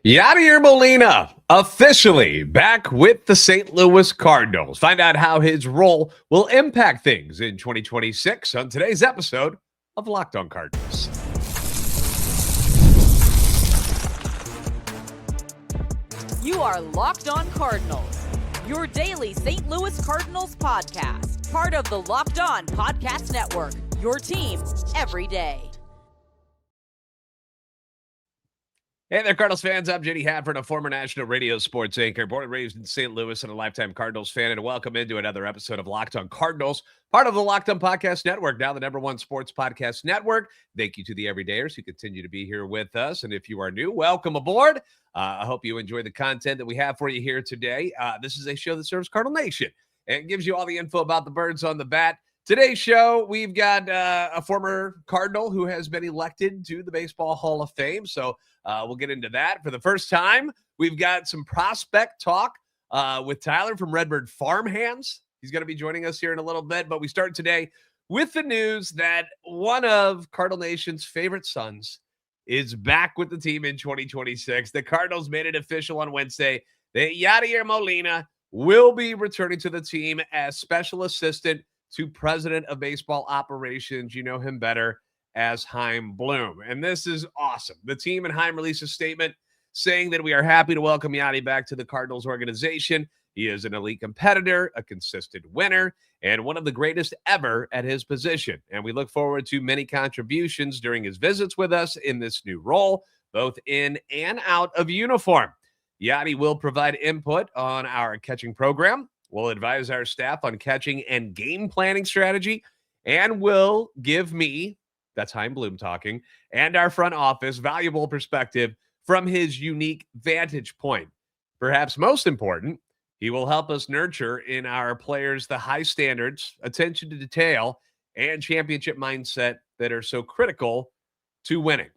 Yadier Molina officially back with the St. Louis Cardinals. Find out how his role will impact things in 2026 on today's episode of Locked On Cardinals. You are Locked On Cardinals, your daily St. Louis Cardinals podcast, part of the Locked On Podcast Network, your team every day. Hey there, Cardinals fans. I'm JD Hafron, a former national radio sports anchor, born and raised in St. Louis and a lifetime Cardinals fan, and welcome into another episode of Locked On Cardinals, part of the Locked On Podcast Network, now the #1 sports podcast network. Thank you to the everydayers who continue to be here with us, and if you are new, welcome aboard. I hope you enjoy the content that we have for you here today. This is a show that serves Cardinal Nation and gives you all the info about the birds on the bat. Today's show, we've got a former Cardinal who has been elected to the Baseball Hall of Fame, so we'll get into that. For the first time, we've got some prospect talk with Tyler from Redbird Farmhands. He's going to be joining us here in a little bit, but we start today with the news that one of Cardinal Nation's favorite sons is back with the team in 2026. The Cardinals made it official on Wednesday that Yadier Molina will be returning to the team as special assistant to President of Baseball Operations. You know him better as Chaim Bloom. And this is awesome. The team and Chaim released a statement saying that we are happy to welcome Yadi back to the Cardinals organization. He is an elite competitor, a consistent winner, and one of the greatest ever at his position. And we look forward to many contributions during his visits with us in this new role, both in and out of uniform. Yadi will provide input on our catching program, will advise our staff on catching and game planning strategy, and will give me, that's Chaim Bloom talking, and our front office valuable perspective from his unique vantage point. Perhaps most important, he will help us nurture in our players the high standards, attention to detail, and championship mindset that are so critical to winning.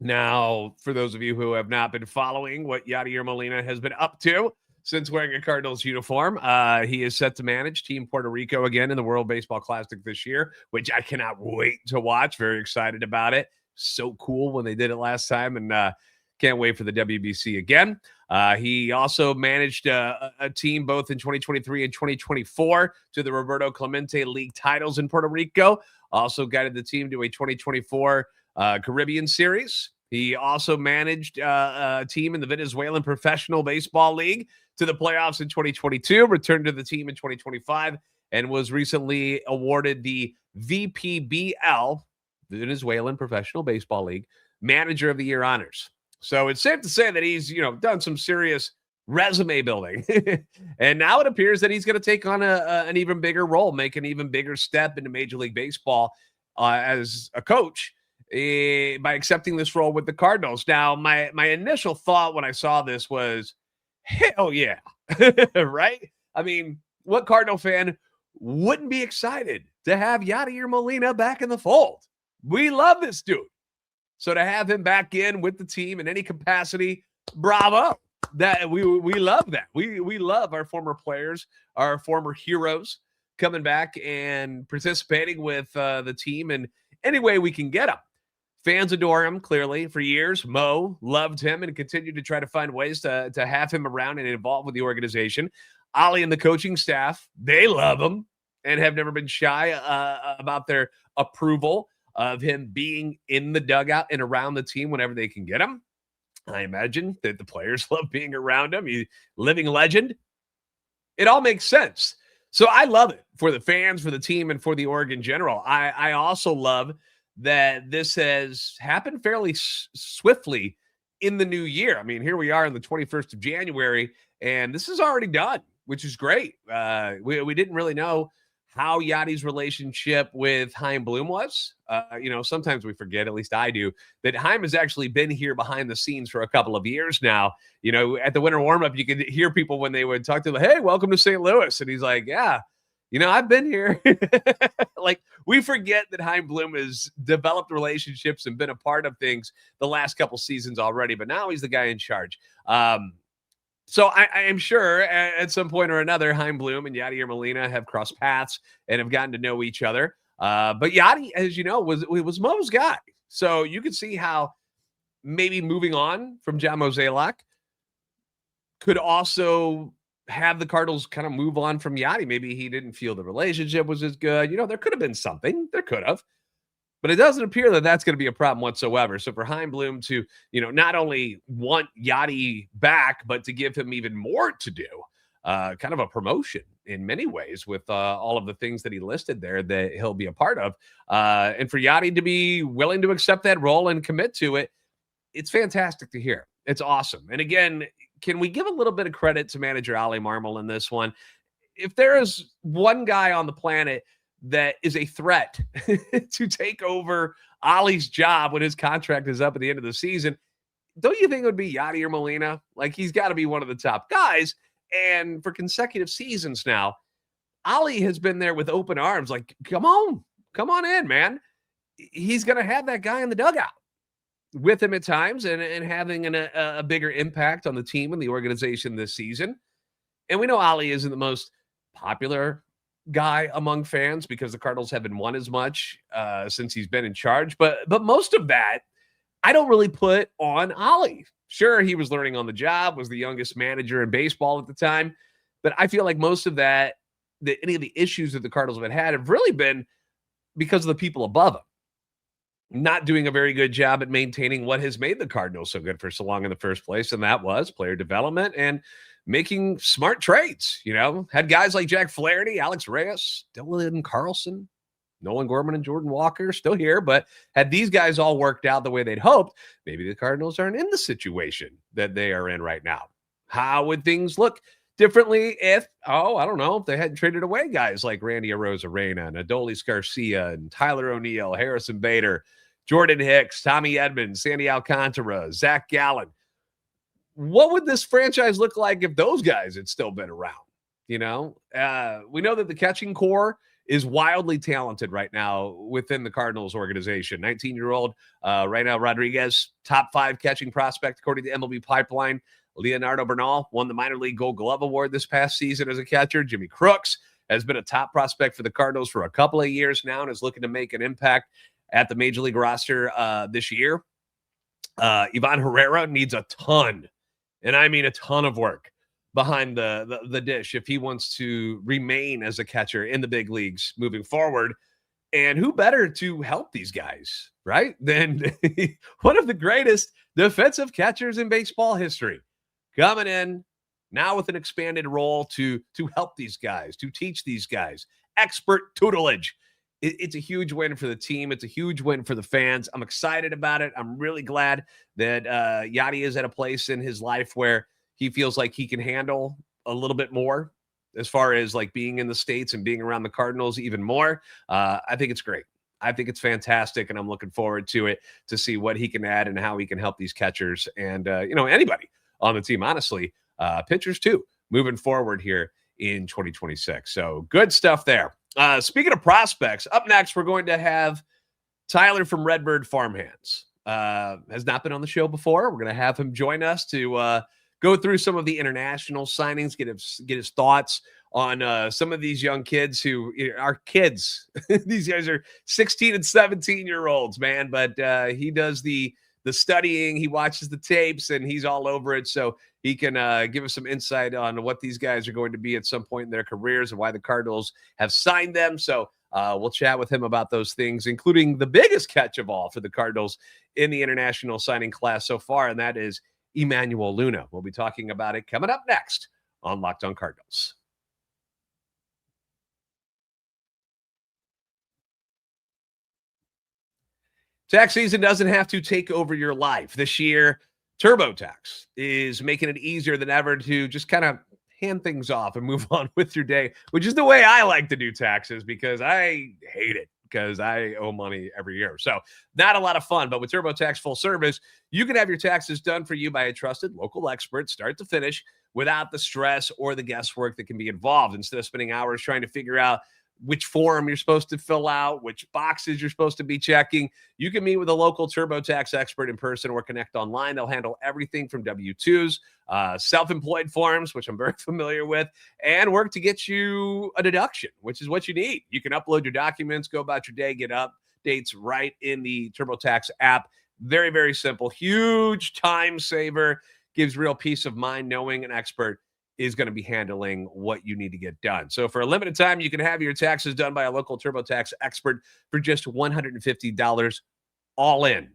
Now, for those of you who have not been following what Yadier Molina has been up to since wearing a Cardinals uniform, he is set to manage Team Puerto Rico again in the World Baseball Classic this year, which I cannot wait to watch. Very excited about it. So cool when they did it last time, and can't wait for the WBC again. He also managed a team both in 2023 and 2024 to the Roberto Clemente League titles in Puerto Rico. Also guided the team to a 2024 Caribbean Series. He also managed a team in the Venezuelan Professional Baseball League to the playoffs in 2022, returned to the team in 2025, and was recently awarded the VPBL, Venezuelan Professional Baseball League, Manager of the Year honors. So it's safe to say that he's, done some serious resume building. And now it appears that he's going to take on an even bigger role, make an even bigger step into Major League Baseball as a coach by accepting this role with the Cardinals. Now, my initial thought when I saw this was, hell yeah, right? I mean, what Cardinal fan wouldn't be excited to have Yadier Molina back in the fold? We love this dude. So to have him back in with the team in any capacity, bravo. That we love that. We love our former players, our former heroes coming back and participating with the team in any way we can get them. Fans adore him, clearly. For years, Mo loved him and continued to try to find ways to have him around and involved with the organization. Oli and the coaching staff, they love him and have never been shy about their approval of him being in the dugout and around the team whenever they can get him. I imagine that the players love being around him. He's a living legend. It all makes sense. So I love it for the fans, for the team, and for the org in general. I also love that this has happened fairly swiftly in the new year. I mean, here we are on the 21st of January, and this is already done, which is great. We didn't really know how Yadi's relationship with Chaim Bloom was. Sometimes we forget, at least I do, that Chaim has actually been here behind the scenes for a couple of years now. At the winter warm-up, you could hear people when they would talk to him, hey, welcome to St. Louis. And he's like, yeah, I've been here. Like, we forget that Chaim Bloom has developed relationships and been a part of things the last couple seasons already, but now he's the guy in charge. So I am sure at some point or another, Chaim Bloom and Yadier Molina have crossed paths and have gotten to know each other. But Yadi, as you know, was Mo's guy. So you could see how maybe moving on from John Mozeliak could also have the Cardinals kind of move on from Yadi. Maybe he didn't feel the relationship was as good. There could have been something. There could have. But it doesn't appear that that's going to be a problem whatsoever. So for Chaim Bloom to, not only want Yadi back, but to give him even more to do, kind of a promotion in many ways with all of the things that he listed there that he'll be a part of. And for Yadi to be willing to accept that role and commit to it, it's fantastic to hear. It's awesome. And again, can we give a little bit of credit to manager Oli Marmol in this one? If there is one guy on the planet that is a threat to take over Oli's job when his contract is up at the end of the season, don't you think it would be Yadier Molina? Like, he's got to be one of the top guys. And for consecutive seasons now, Oli has been there with open arms. Like, come on in, man. He's going to have that guy in the dugout with him at times and having a bigger impact on the team and the organization this season. And we know Oli isn't the most popular guy among fans because the Cardinals haven't won as much since he's been in charge. But most of that, I don't really put on Oli. Sure, he was learning on the job, was the youngest manager in baseball at the time. But I feel like most of that, any of the issues that the Cardinals have really been because of the people above him not doing a very good job at maintaining what has made the Cardinals so good for so long in the first place. And that was player development and making smart trades. Had guys like Jack Flaherty, Alex Reyes, Dylan Carlson, Nolan Gorman, and Jordan Walker still here. But had these guys all worked out the way they'd hoped, maybe the Cardinals aren't in the situation that they are in right now. How would things look differently if, I don't know, if they hadn't traded away guys like Randy Arozarena and Adolis Garcia and Tyler O'Neill, Harrison Bader, Jordan Hicks, Tommy Edmonds, Sandy Alcantara, Zach Gallen. What would this franchise look like if those guys had still been around? We know that the catching core is wildly talented right now within the Cardinals organization. 19-year-old right now, Rodriguez, top 5 catching prospect according to MLB Pipeline. Leonardo Bernal won the minor league Gold Glove Award this past season as a catcher. Jimmy Crooks has been a top prospect for the Cardinals for a couple of years now and is looking to make an impact at the major league roster this year. Ivan Herrera needs a ton, and I mean a ton of work behind the dish if he wants to remain as a catcher in the big leagues moving forward. And who better to help these guys, right, than one of the greatest defensive catchers in baseball history, coming in now with an expanded role to help these guys, to teach these guys, expert tutelage. It's a huge win for the team. It's a huge win for the fans. I'm excited about it. I'm really glad that Yadi is at a place in his life where he feels like he can handle a little bit more as far as like being in the States and being around the Cardinals even more. I think it's great. I think it's fantastic, and I'm looking forward to it to see what he can add and how he can help these catchers and, anybody on the team, honestly, pitchers too, moving forward here in 2026. So good stuff there. Speaking of prospects, up next, we're going to have Tyler from Redbird Farmhands. Has not been on the show before. We're going to have him join us to go through some of the international signings, get his thoughts on some of these young kids who are kids. These guys are 16 and 17-year-olds, man. But he does the studying, he watches the tapes, and he's all over it. So he can give us some insight on what these guys are going to be at some point in their careers and why the Cardinals have signed them. So we'll chat with him about those things, including the biggest catch of all for the Cardinals in the international signing class so far, and that is Emmanuel Luna. We'll be talking about it coming up next on Locked On Cardinals. Tax season doesn't have to take over your life. This year, TurboTax is making it easier than ever to just kind of hand things off and move on with your day, which is the way I like to do taxes because I hate it because I owe money every year. So not a lot of fun, but with TurboTax Full Service, you can have your taxes done for you by a trusted local expert start to finish without the stress or the guesswork that can be involved. Instead of spending hours trying to figure out which form you're supposed to fill out, which boxes you're supposed to be checking, you can meet with a local TurboTax expert in person or connect online. They'll handle everything from W-2s, self-employed forms, which I'm very familiar with, and work to get you a deduction, which is what you need. You can upload your documents, go about your day, get updates right in the TurboTax app. Very, very simple. Huge time saver. Gives real peace of mind knowing an expert is going to be handling what you need to get done. So for a limited time, you can have your taxes done by a local TurboTax expert for just $150 all in.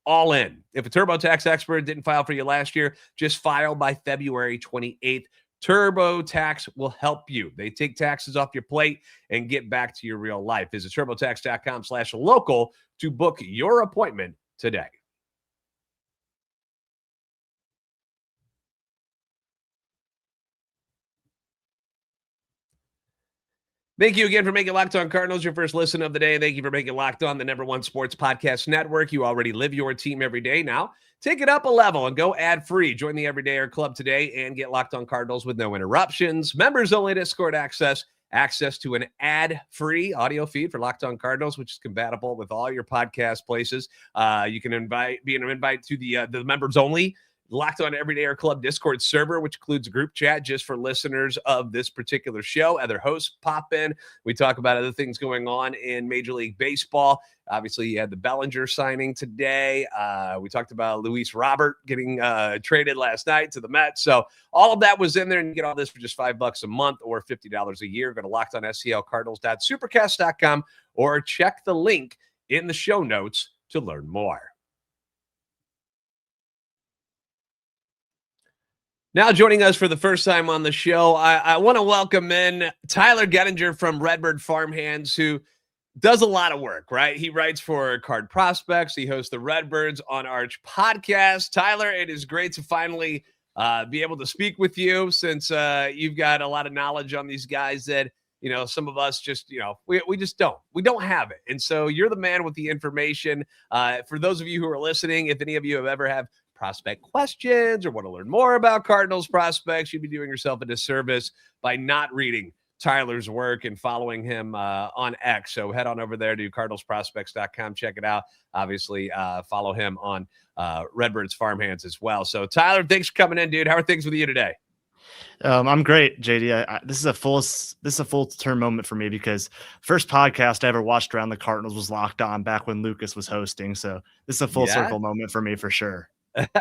All in. If a TurboTax expert didn't file for you last year, just file by February 28th. TurboTax will help you. They take taxes off your plate and get back to your real life. Visit TurboTax.com/local to book your appointment today. Thank you again for making Locked On Cardinals your first listen of the day. Thank you for making Locked On the #1 sports podcast network. You already live your team every day. Now, take it up a level and go ad-free. Join the Everydayer Club today and get Locked On Cardinals with no interruptions. Members-only Discord access to an ad-free audio feed for Locked On Cardinals, which is compatible with all your podcast places. You can be an invite to the members-only Locked On Everydayer Club Discord server, which includes a group chat just for listeners of this particular show. Other hosts pop in. We talk about other things going on in Major League Baseball. Obviously, you had the Bellinger signing today. We talked about Luis Robert getting traded last night to the Mets. So all of that was in there, and you get all this for just $5 a month or $50 a year. Go to LockedOnSCLCardinals.supercast.com or check the link in the show notes to learn more. Now joining us for the first time on the show, I want to welcome in Tyler Gettinger from Redbird Farmhands, who does a lot of work, right? He writes for Card Prospects. He hosts the Redbirds on Arch podcast. Tyler, it is great to finally be able to speak with you, since you've got a lot of knowledge on these guys that, some of us just, we just don't. We don't have it. And so you're the man with the information. For those of you who are listening, if any of you have ever have prospect questions or want to learn more about Cardinals prospects, you'd be doing yourself a disservice by not reading Tyler's work and following him on X. So head on over there to cardinalsprospects.com. Check it out. Obviously, follow him on Redbird's Farmhands as well. So Tyler, thanks for coming in, dude. How are things with you today? I'm great, JD. This is a full term moment for me, because first podcast I ever watched around the Cardinals was Locked On back when Lucas was hosting. So this is a full circle moment for me for sure.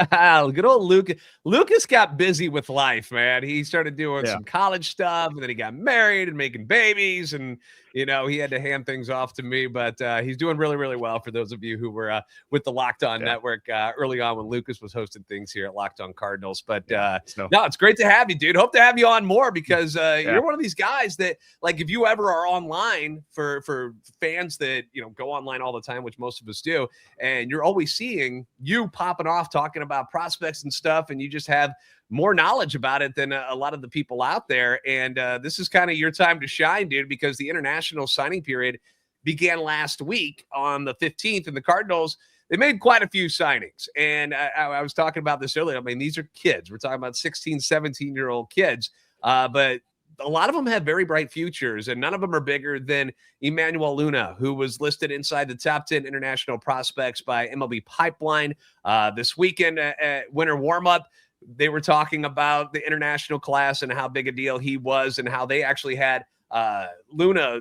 Good old Lucas. Lucas got busy with life, man. He started doing some college stuff, and then he got married and making babies, and he had to hand things off to me. But he's doing really, really well. For those of you who were with the Locked On Network early on when Lucas was hosting things here at Locked On Cardinals. But no, it's great to have you, dude. Hope to have you on more, because you're one of these guys that, like, if you ever are online for fans that go online all the time, which most of us do, and you're always seeing you popping off talking about prospects and stuff, and you just have more knowledge about it than a lot of the people out there. And this is kind of your time to shine, dude, because the international signing period began last week on the 15th, and the Cardinals, they made quite a few signings. And I was talking about this earlier. I mean, these are kids. We're talking about 16, 17-year-old kids. But a lot of them have very bright futures, and none of them are bigger than Emmanuel Luna, who was listed inside the top 10 international prospects by MLB Pipeline this weekend at winter warm-up. They were talking about the international class and how big a deal he was, and how they actually had Luna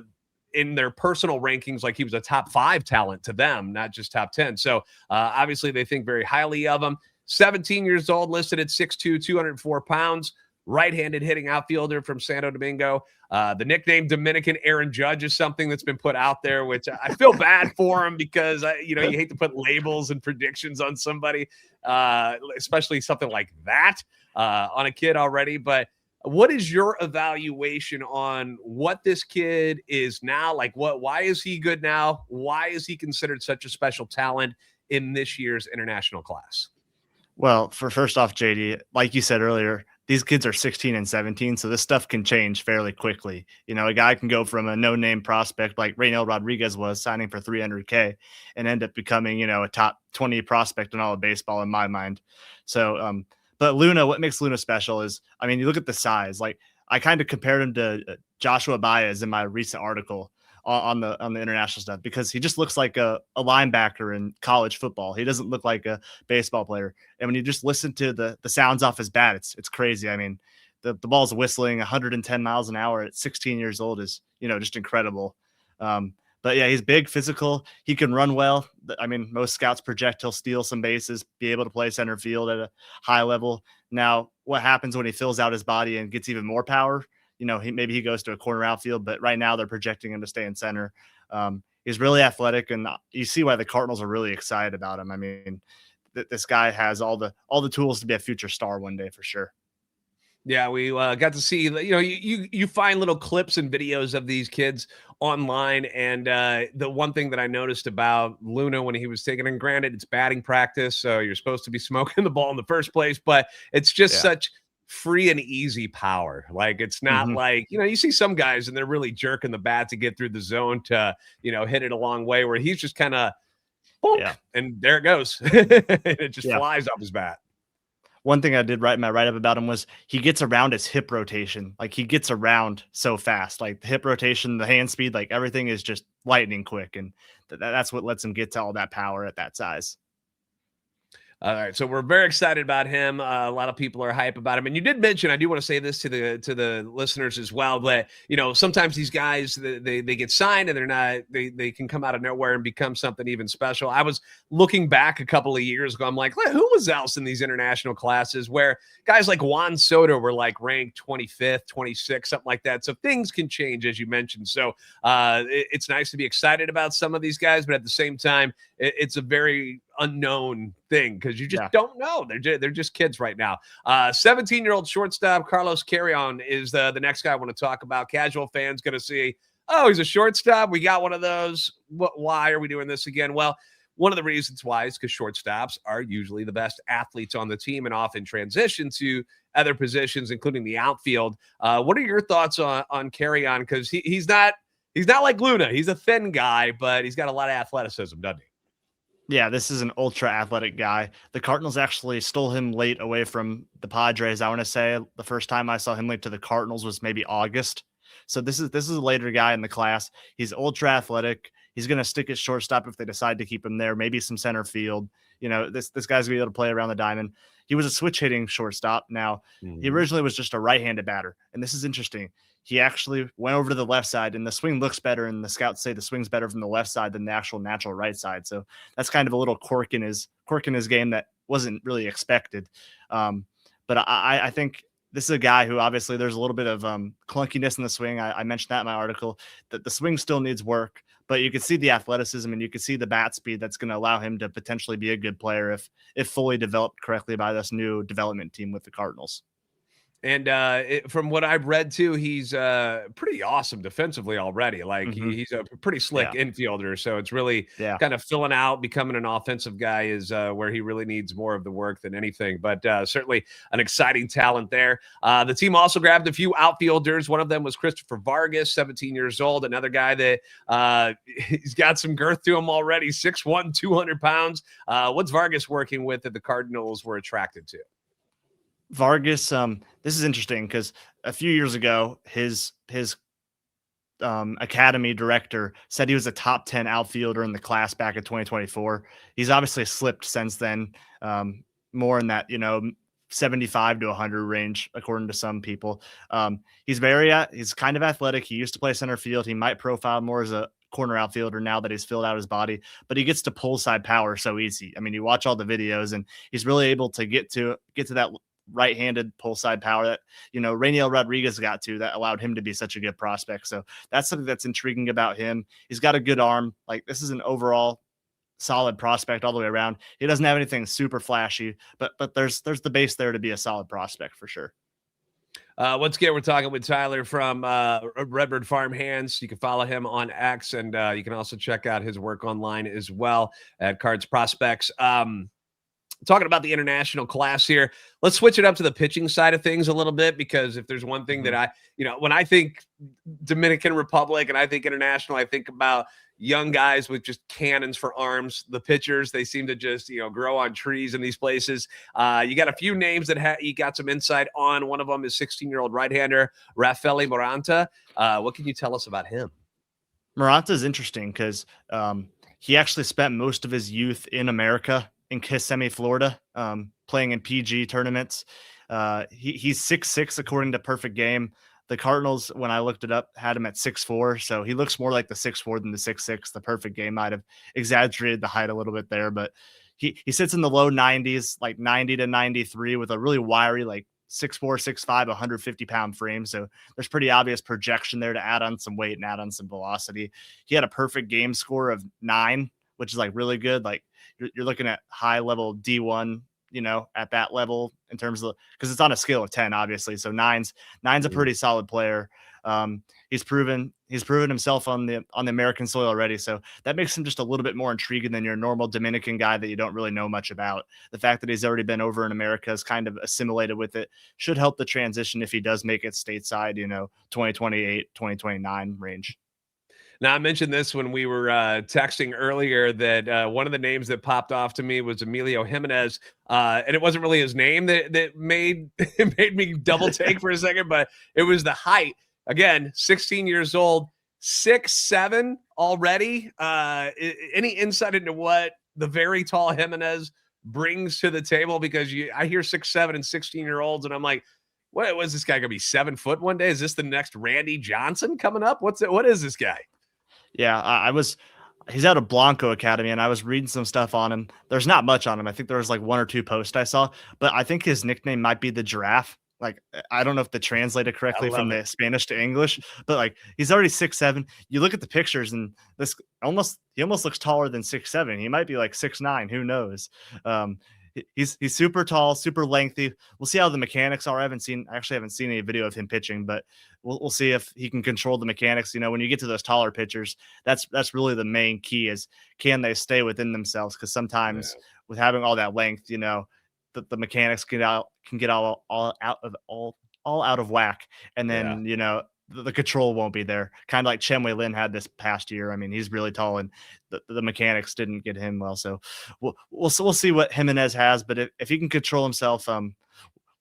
in their personal rankings like he was a top 5 talent to them, not just top 10. So obviously they think very highly of him. 17 years old, listed at 6'2", 204 pounds. Right-handed hitting outfielder from Santo Domingo. The nickname Dominican Aaron Judge is something that's been put out there, which I feel bad for him, because you hate to put labels and predictions on somebody, especially something like that on a kid already. But what is your evaluation on what this kid is now? Like, why is he good now? Why is he considered such a special talent in this year's international class? Well, first off, JD, like you said earlier, these kids are 16 and 17, so this stuff can change fairly quickly. A guy can go from a no-name prospect like Raynel Rodriguez was, signing for $300K, and end up becoming, a top 20 prospect in all of baseball in my mind. So, but Luna, what makes Luna special is, you look at the size. Like, I kind of compared him to Joshua Baez in my recent article on the international stuff, because he just looks like a linebacker in college football. He doesn't look like a baseball player. And when you just listen to the sounds off his bat, it's crazy. The ball's whistling 110 miles an hour at 16 years old is, just incredible. But But yeah, he's big, physical. He can run well. I mean, most scouts project he'll steal some bases, be able to play center field at a high level. Now, what happens when he fills out his body and gets even more power? Maybe he goes to a corner outfield, but right now they're projecting him to stay in center. He's really athletic, and you see why the Cardinals are really excited about him. I mean, this guy has all the tools to be a future star one day for sure. Yeah, we got to see, you find little clips and videos of these kids online. And the one thing that I noticed about Luna when he was taken, and granted, it's batting practice, so you're supposed to be smoking the ball in the first place, but it's just such free and easy power. Like, it's not like, you see some guys and they're really jerking the bat to get through the zone to, hit it a long way, where he's just kind of, and there it goes. It just flies off his bat. One thing I did write in my write-up about him was he gets around his hip rotation. Like, he gets around so fast. Like, the hip rotation, the hand speed, like, everything is just lightning quick. And that's what lets him get to all that power at that size. All right, so we're very excited about him. A lot of people are hype about him, and you did mention, I do want to say this to the listeners as well, that sometimes these guys they get signed and they're not, they can come out of nowhere and become something even special. I was looking back a couple of years ago, I'm like, who was else in these international classes where guys like Juan Soto were like ranked 25th, 26th, something like that. So things can change, as you mentioned. So it's nice to be excited about some of these guys, but at the same time, it's a very unknown thing because you just don't know. They're just kids right now. 17-year-old shortstop Carlos Carrion is the next guy I want to talk about. Casual fans going to see, oh, he's a shortstop. We got one of those. Why are we doing this again? Well, one of the reasons why is because shortstops are usually the best athletes on the team and often transition to other positions, including the outfield. What are your thoughts on Carrion? Because he's not like Luna. He's a thin guy, but he's got a lot of athleticism, doesn't he? Yeah, this is an ultra athletic guy. The Cardinals actually stole him late away from the Padres. I want to say the first time I saw him linked to the Cardinals was maybe August. So this is a later guy in the class. He's ultra athletic. He's going to stick at shortstop if they decide to keep him there. Maybe some center field. This guy's going to be able to play around the diamond. He was a switch hitting shortstop. Now, he originally was just a right-handed batter. And this is interesting. He actually went over to the left side, and the swing looks better, and the scouts say the swing's better from the left side than the actual natural right side. So that's kind of a little quirk in his game that wasn't really expected. But I think this is a guy who obviously there's a little bit of clunkiness in the swing. I mentioned that in my article, that the swing still needs work, but you can see the athleticism and you can see the bat speed that's going to allow him to potentially be a good player if fully developed correctly by this new development team with the Cardinals. And from what I've read too, he's pretty awesome defensively already. Like he's a pretty slick infielder. So it's really kind of filling out, becoming an offensive guy is where he really needs more of the work than anything. But certainly an exciting talent there. The team also grabbed a few outfielders. One of them was Christopher Vargas, 17 years old. Another guy that he's got some girth to him already, 6'1", 200 pounds. What's Vargas working with that the Cardinals were attracted to? Vargas, this is interesting because a few years ago, his academy director said he was a top 10 outfielder in the class back in 2024. He's obviously slipped since then, more in that 75 to 100 range, according to some people. He's kind of athletic. He used to play center field. He might profile more as a corner outfielder now that he's filled out his body, but he gets to pull side power so easy. I mean, you watch all the videos and he's really able to get to that right-handed pull side power that Rainiel Rodriguez got to, that allowed him to be such a good prospect. So that's something that's intriguing about him. He's got a good arm. Like, this is an overall solid prospect all the way around. He doesn't have anything super flashy, but there's the base there to be a solid prospect for sure. Once again, we're talking with Tyler from Redbird Farm Hands. You can follow him on X, and you can also check out his work online as well at Cards Prospects. Talking about the international class here, let's switch it up to the pitching side of things a little bit, because if there's one thing that when I think Dominican Republic and I think international, I think about young guys with just cannons for arms. The pitchers, they seem to just, grow on trees in these places. You got a few names that you got some insight on. One of them is 16-year-old right-hander Rafael Moranta. What can you tell us about him? Moranta is interesting because he actually spent most of his youth in America, in Kissimmee, Florida, playing in PG tournaments. He's 6'6", according to Perfect Game. The Cardinals, when I looked it up, had him at 6'4", so he looks more like the 6'4" than the 6'6". The perfect game might have exaggerated the height a little bit there, but he sits in the low 90s, like 90 to 93, with a really wiry, like 6'4", 6'5", 150-pound frame. So there's pretty obvious projection there to add on some weight and add on some velocity. He had a perfect game score of 9, which is like really good. Like you're looking at high level D1, at that level in terms of, because it's on a scale of 10, obviously. So nine's a pretty solid player. He's proven himself on the American soil already. So that makes him just a little bit more intriguing than your normal Dominican guy that you don't really know much about. The fact that he's already been over in America is kind of assimilated with it. Should help the transition if he does make it stateside, 2028, 2029 range. Now, I mentioned this when we were texting earlier that one of the names that popped off to me was Emilio Jimenez, and it wasn't really his name that made made me double take for a second, but it was the height. Again, 16 years old, 6'7" already. Any insight into what the very tall Jimenez brings to the table? Because I hear 6'7" and 16-year-olds, and I'm like, what was this guy going to be 7 foot one day? Is this the next Randy Johnson coming up? What is this guy? Yeah, he's out of Blanco Academy, and I was reading some stuff on him. There's not much on him. I think there was like 1 or 2 posts I saw, but I think his nickname might be the Giraffe. Like, I don't know if they translated correctly from the Spanish to English, but like he's already 6'7". You look at the pictures, and he almost looks taller than 6'7". He might be like 6'9". Who knows? He's super tall, super lengthy. We'll see how the mechanics are. I actually haven't seen any video of him pitching, but we'll see if he can control the mechanics. When you get to those taller pitchers, that's really the main key, is can they stay within themselves? Because sometimes with having all that length, the mechanics can get all out of whack, and then the control won't be there. Kind of like Chen-Wei Lin had this past year. I mean, he's really tall, and the mechanics didn't get him well. So we'll see what Jimenez has, but if he can control himself,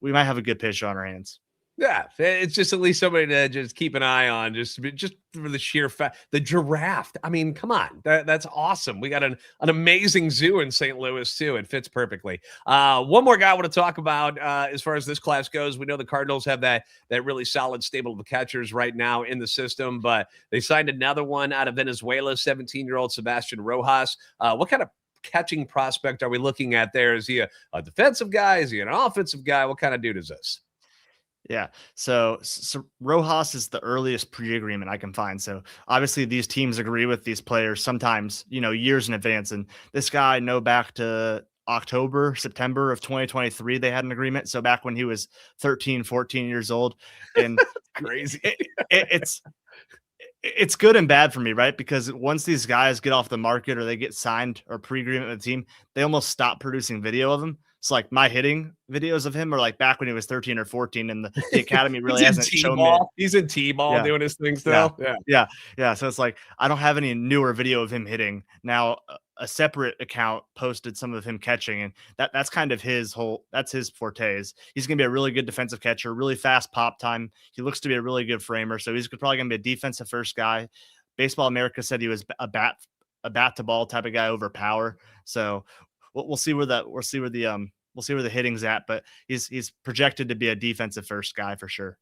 we might have a good pitcher on our hands. Yeah, it's just at least somebody to just keep an eye on, just for the sheer fact. The Giraffe, I mean, come on, that's awesome. We got an amazing zoo in St. Louis too. It fits perfectly. One more guy I want to talk about as far as this class goes. We know the Cardinals have that really solid stable of catchers right now in the system, but they signed another one out of Venezuela, 17-year-old Sebastian Rojas. What kind of catching prospect are we looking at there? Is he a defensive guy? Is he an offensive guy? What kind of dude is this? Yeah. So Rojas is the earliest pre-agreement I can find. So obviously these teams agree with these players sometimes, years in advance. And this guy, back to September of 2023, they had an agreement. So back when he was 13, 14 years old. And crazy. It's good and bad for me, right? Because once these guys get off the market or they get signed or pre-agreement with the team, they almost stop producing video of them. It's like my hitting videos of him are like back when he was 13 or 14, and the academy really hasn't shown me. He's in T-ball doing his thing still. Yeah. So it's like I don't have any newer video of him hitting. Now a separate account posted some of him catching, and that's kind of his forte. He's going to be a really good defensive catcher, really fast pop time. He looks to be a really good framer, so he's probably going to be a defensive first guy. Baseball America said he was a bat to ball type of guy over power. So we'll see where the hitting's at, but he's projected to be a defensive first guy for sure.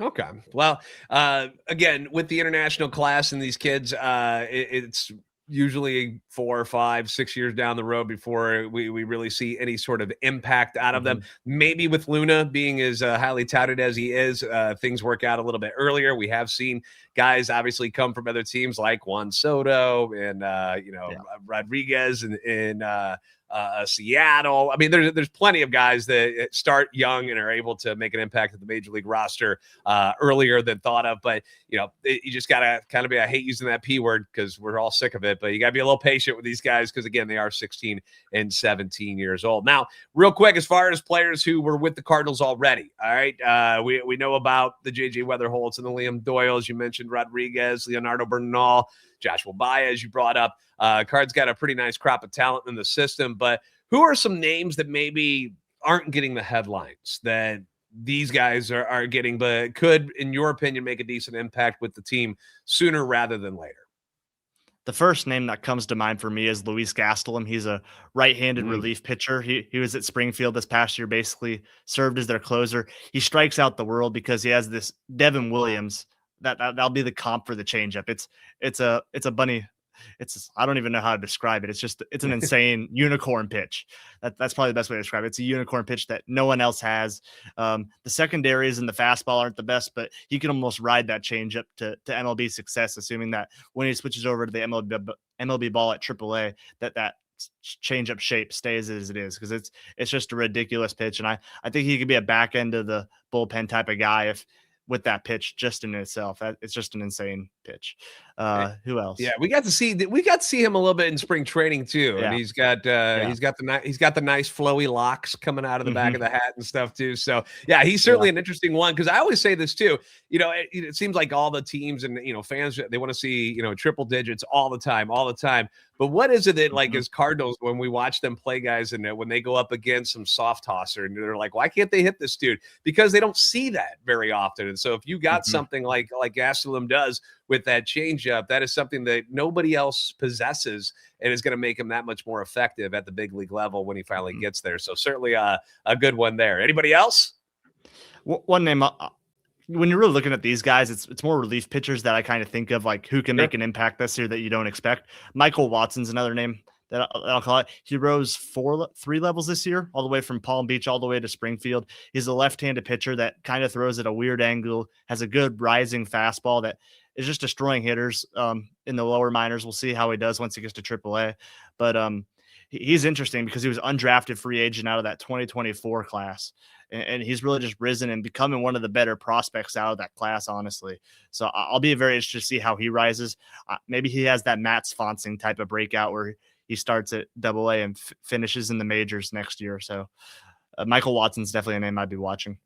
Okay. Well, again, with the international class and these kids, it's usually 4 or 5, 6 years down the road before we really see any sort of impact out of them. Maybe with Luna being as highly touted as he is, things work out a little bit earlier. We have seen guys obviously come from other teams like Juan Soto and Rodriguez and Seattle. I mean, there's plenty of guys that start young and are able to make an impact at the major league roster earlier than thought of. But, you just got to kind of be, I hate using that P word because we're all sick of it, but you got to be a little patient with these guys because, again, they are 16 and 17 years old. Now, real quick, as far as players who were with the Cardinals already, all right, we know about the J.J. Weatherholts and the Liam Doyles. You mentioned Rodriguez, Leonardo Bernal, Joshua Baez you brought up. Card's got a pretty nice crop of talent in the system, but who are some names that maybe aren't getting the headlines that these guys are getting, but could, in your opinion, make a decent impact with the team sooner rather than later? The first name that comes to mind for me is Luis Gastelum. He's a right-handed Mm. relief pitcher. He was at Springfield this past year, basically served as their closer. He strikes out the world because he has this Devin Williams that'll be the comp for the changeup. It's a bunny. I don't even know how to describe it. It's an insane unicorn pitch. That's probably the best way to describe it. It's a unicorn pitch that no one else has. The secondaries and the fastball aren't the best, but he can almost ride that changeup to MLB success, assuming that when he switches over to the MLB ball at AAA, that changeup shape stays as it is, because it's just a ridiculous pitch. And I think he could be a back end of the bullpen type of guy with that pitch just in itself. It's just an insane pitch. Who else? Yeah, we got to see him a little bit in spring training too, and he's got the nice flowy locks coming out of the back of the hat and stuff too. So yeah, he's certainly an interesting one, because I always say this too. It seems like all the teams and fans, they want to see triple digits all the time. But what is it that, like, as Cardinals, when we watch them play guys and when they go up against some soft tosser and they're like, why can't they hit this dude? Because they don't see that very often. And so if you got something like Gastelum does with that changeup, that is something that nobody else possesses, and is going to make him that much more effective at the big league level when he finally gets there. So certainly a good one there. Anybody else? One name, when you're really looking at these guys, it's more relief pitchers that I kind of think of, like, who can make an impact this year that you don't expect. Michael Watson's another name that I'll call it. He rose 3 levels this year, all the way from Palm Beach all the way to Springfield. He's a left-handed pitcher that kind of throws at a weird angle, has a good rising fastball that is just destroying hitters in the lower minors. We'll see how he does once he gets to AAA. But he's interesting because he was undrafted free agent out of that 2024 class. And he's really just risen and becoming one of the better prospects out of that class, honestly. So I'll be very interested to see how he rises. Maybe he has that Matt Swansing type of breakout where he starts at AA and finishes in the majors next year. So Michael Watson's definitely a name I'd be watching.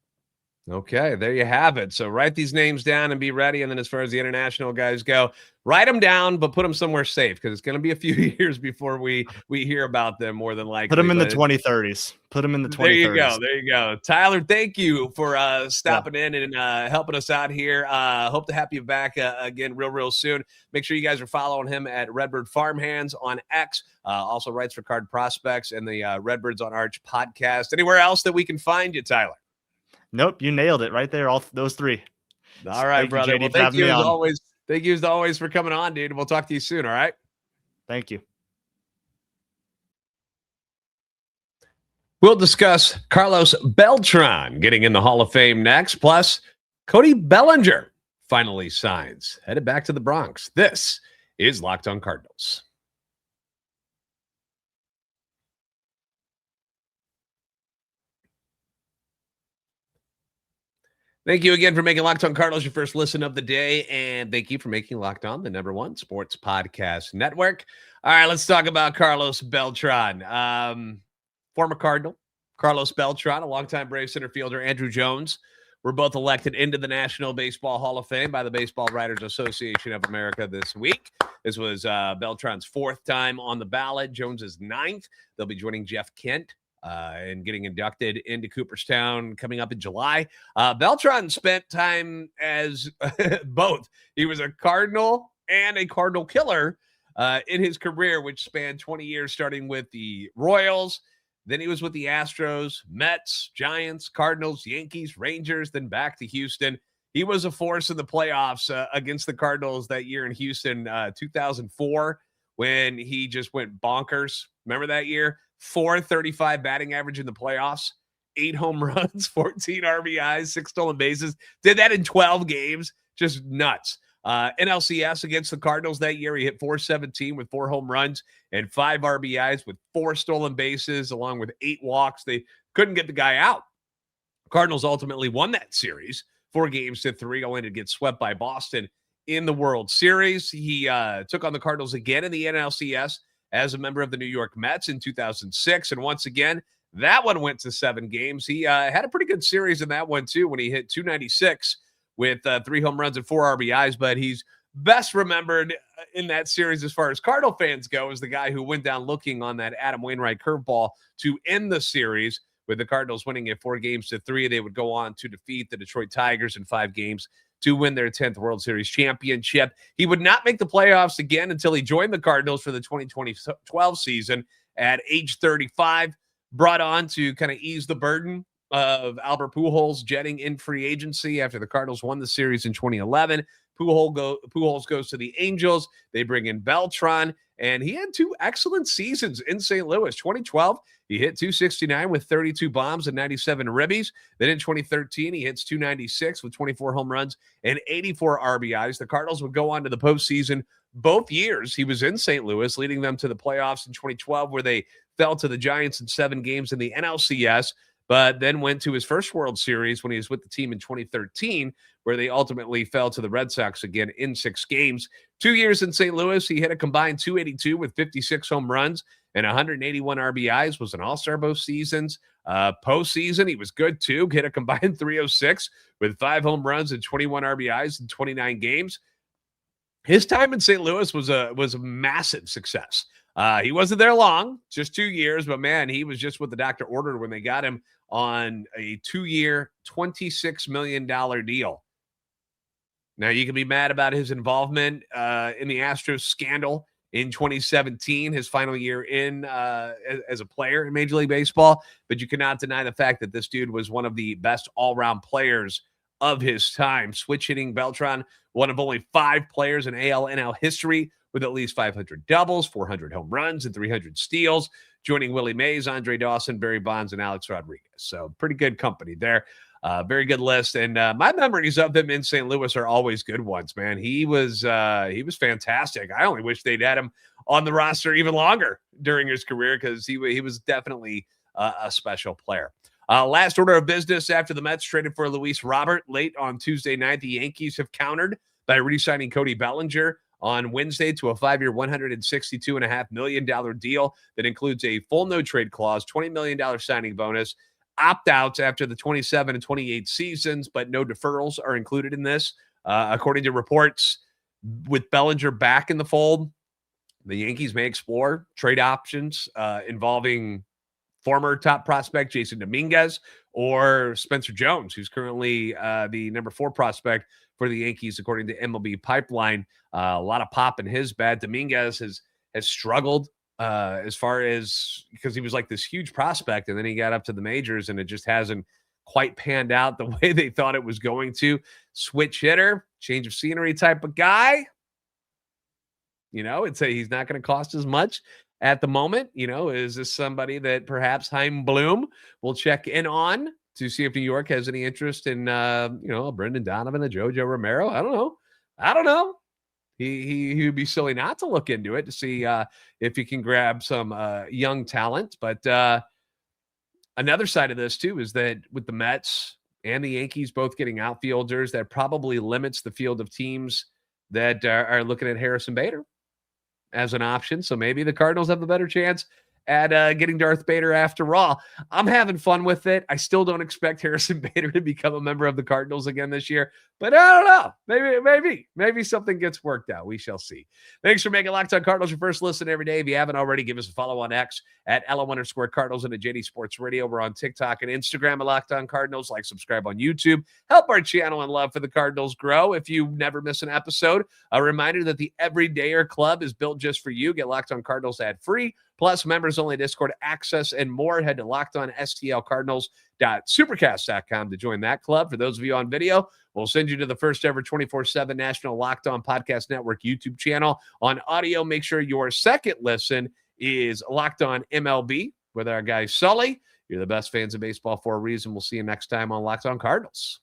Okay, there you have it. So write these names down and be ready. And then as far as the international guys go, write them down, but put them somewhere safe, because it's going to be a few years before we hear about them, more than likely. Put them in the 2030s. Put them in the 2030s. There you go. Tyler, thank you for stopping in and helping us out here. Hope to have you back again real soon. Make sure you guys are following him at Redbird Farmhands on X. Also writes for Card Prospects and the Redbirds on Arch podcast. Anywhere else that we can find you, Tyler? Nope, you nailed it right there. All those 3. All right, brother. Well, thank you as always. Thank you as always for coming on, dude. We'll talk to you soon. All right. Thank you. We'll discuss Carlos Beltran getting in the Hall of Fame next. Plus, Cody Bellinger finally signs, headed back to the Bronx. This is Locked on Cardinals. Thank you again for making Locked on Cardinals your first listen of the day. And thank you for making Locked on the #1 sports podcast network. All right, let's talk about Carlos Beltran. Former Cardinal, Carlos Beltran, a longtime Brave center fielder, Andrew Jones, were both elected into the National Baseball Hall of Fame by the Baseball Writers Association of America this week. This was Beltran's 4th time on the ballot, Jones's 9th. They'll be joining Jeff Kent and getting inducted into Cooperstown coming up in July. Beltran spent time as both. He was a Cardinal and a Cardinal killer in his career, which spanned 20 years, starting with the Royals. Then he was with the Astros, Mets, Giants, Cardinals, Yankees, Rangers, then back to Houston. He was a force in the playoffs against the Cardinals that year in Houston, 2004, when he just went bonkers. Remember that year? 435 batting average in the playoffs, 8 home runs, 14 RBIs, 6 stolen bases. Did that in 12 games. Just nuts. NLCS against the Cardinals that year, he hit .417 with 4 home runs and 5 RBIs with 4 stolen bases, along with 8 walks. They couldn't get the guy out. Cardinals ultimately won that series 4-3, only to get swept by Boston in the World Series. He took on the Cardinals again in the NLCS as a member of the New York Mets in 2006. And once again, that one went to 7 games. He had a pretty good series in that one, too, when he hit .296 with 3 home runs and 4 RBIs. But he's best remembered in that series, as far as Cardinal fans go, as the guy who went down looking on that Adam Wainwright curveball to end the series With the Cardinals winning it 4-3, they would go on to defeat the Detroit Tigers in 5 games to win their 10th World Series championship. He would not make the playoffs again until he joined the Cardinals for the 2012 season at age 35, brought on to kind of ease the burden of Albert Pujols jetting in free agency after the Cardinals won the series in 2011. Pujols goes to the Angels. They bring in Beltran, and he had 2 excellent seasons in St. Louis. 2012, he hit .269 with 32 bombs and 97 ribbies. Then in 2013, he hits .296 with 24 home runs and 84 RBIs. The Cardinals would go on to the postseason both years. He was in St. Louis, leading them to the playoffs in 2012, where they fell to the Giants in 7 games in the NLCS, but then went to his first World Series when he was with the team in 2013, where they ultimately fell to the Red Sox again in 6 games. 2 years in St. Louis, he hit a combined .282 with 56 home runs and 181 RBIs, was an all-star both seasons. Postseason, he was good too, hit a combined .306 with 5 home runs and 21 RBIs in 29 games. His time in St. Louis was a massive success. He wasn't there long, just 2 years, but man, he was just what the doctor ordered when they got him on a 2-year, $26 million deal. Now, you can be mad about his involvement in the Astros scandal in 2017, his final year in as a player in Major League Baseball, but you cannot deny the fact that this dude was one of the best all-around players of his time. Switch hitting Beltran, one of only 5 players in AL/NL history with at least 500 doubles, 400 home runs, and 300 steals, joining Willie Mays, Andre Dawson, Barry Bonds, and Alex Rodriguez. So pretty good company there. Very good list. And my memories of him in St. Louis are always good ones, man. He was fantastic. I only wish they'd had him on the roster even longer during his career, because he was definitely a special player. Last order of business after the Mets traded for Luis Robert late on Tuesday night, the Yankees have countered by re-signing Cody Bellinger on Wednesday to a 5-year, $162.5 million deal that includes a full no-trade clause, $20 million signing bonus, opt-outs after the 27 and 28 seasons, but no deferrals are included in this. According to reports, with Bellinger back in the fold, the Yankees may explore trade options involving former top prospect Jason Dominguez or Spencer Jones, who's currently the number 4 prospect for the Yankees, according to MLB Pipeline. A lot of pop in his bat. Dominguez has struggled as far as, because he was like this huge prospect, and then he got up to the majors, and it just hasn't quite panned out the way they thought it was going to. Switch hitter, change of scenery type of guy. He's not going to cost as much at the moment. Is this somebody that perhaps Chaim Bloom will check in on to see if New York has any interest in, Brendan Donovan, a JoJo Romero? I don't know. He would be silly not to look into it to see if he can grab some young talent. But another side of this, too, is that with the Mets and the Yankees both getting outfielders, that probably limits the field of teams that are looking at Harrison Bader as an option. So maybe the Cardinals have a better chance at getting Darth Bader after all. I'm having fun with it. I still don't expect Harrison Bader to become a member of the Cardinals again this year, but I don't know. Maybe something gets worked out. We shall see. Thanks for making Locked On Cardinals your first listen every day. If you haven't already, give us a follow on X at @LO_Cardinals and at JD Sports Radio. We're on TikTok and Instagram at Locked On Cardinals. Like, subscribe on YouTube. Help our channel and love for the Cardinals grow. If you never miss an episode, a reminder that the Everydayer Club is built just for you. Get Locked On Cardinals ad-free, plus members-only Discord access and more. Head to LockedOnSTLCardinals.supercast.com to join that club. For those of you on video, we'll send you to the first ever 24/7 National Locked On Podcast Network YouTube channel. On audio, make sure your second listen is Locked On MLB with our guy Sully. You're the best fans of baseball for a reason. We'll see you next time on Locked On Cardinals.